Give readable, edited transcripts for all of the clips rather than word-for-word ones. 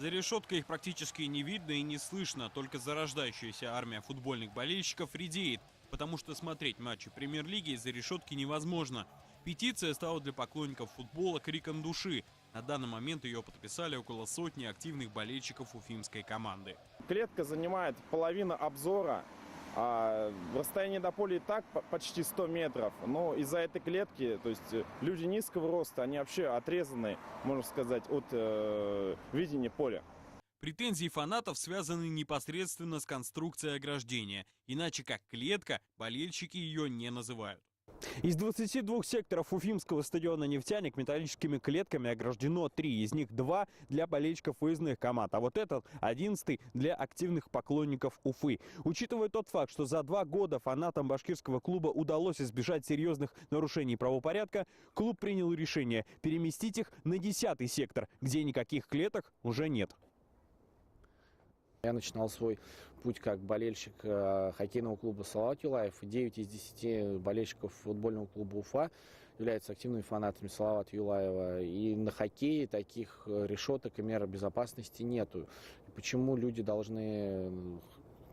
За решеткой их практически не видно и не слышно, только зарождающаяся армия футбольных болельщиков редеет, потому что смотреть матчи премьер-лиги из-за решетки невозможно. Петиция стала для поклонников футбола криком души. На данный момент ее подписали около сотни активных болельщиков уфимской команды. Клетка занимает половину обзора. Расстояние до поля и так почти 100 метров, но из-за этой клетки, то есть люди низкого роста, они вообще отрезаны, можно сказать, от видения поля. Претензии фанатов связаны непосредственно с конструкцией ограждения, иначе как клетка болельщики ее не называют. Из 22 секторов уфимского стадиона «Нефтяник» металлическими клетками ограждено 3. Из них 2 для болельщиков выездных команд. А вот этот 11 для активных поклонников Уфы. Учитывая тот факт, что за 2 года фанатам башкирского клуба удалось избежать серьезных нарушений правопорядка, клуб принял решение переместить их на 10-й сектор, где никаких клеток уже нет. Я начинал свой путь как болельщик хоккейного клуба «Салават Юлаев». 9 из 10 болельщиков футбольного клуба «Уфа» являются активными фанатами Салавата Юлаева. И на хоккее таких решеток и мер безопасности нету. Почему люди должны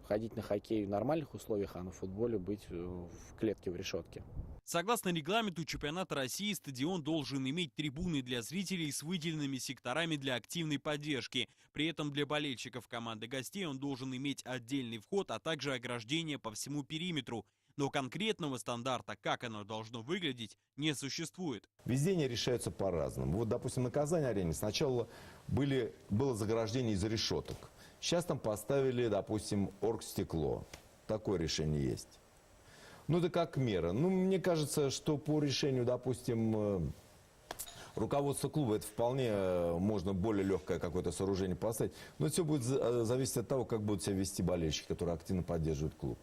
ходить на хоккей в нормальных условиях, а на футболе быть в клетке, в решетке? Согласно регламенту чемпионата России, стадион должен иметь трибуны для зрителей с выделенными секторами для активной поддержки. При этом для болельщиков команды гостей он должен иметь отдельный вход, а также ограждение по всему периметру. Но конкретного стандарта, как оно должно выглядеть, не существует. Везде они решаются по-разному. Вот, допустим, на Казань-арене сначала было заграждение из решеток. Сейчас там поставили, допустим, оргстекло. Такое решение есть. Ну, это как мера. Ну, мне кажется, что по решению, допустим, руководства клуба это вполне можно более легкое какое-то сооружение поставить. Но все будет зависеть от того, как будут себя вести болельщики, которые активно поддерживают клуб.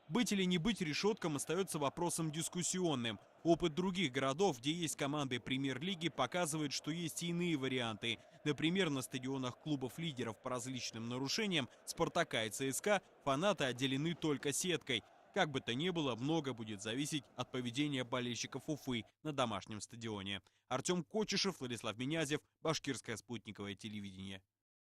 Быть или не быть решеткам остается вопросом дискуссионным. Опыт других городов, где есть команды премьер-лиги, показывает, что есть и иные варианты. Например, на стадионах клубов-лидеров по различным нарушениям «Спартака» и «ЦСКА» фанаты отделены только сеткой. Как бы то ни было, много будет зависеть от поведения болельщиков Уфы на домашнем стадионе. Артем Кочешев, Владислав Минязев, Башкирское спутниковое телевидение.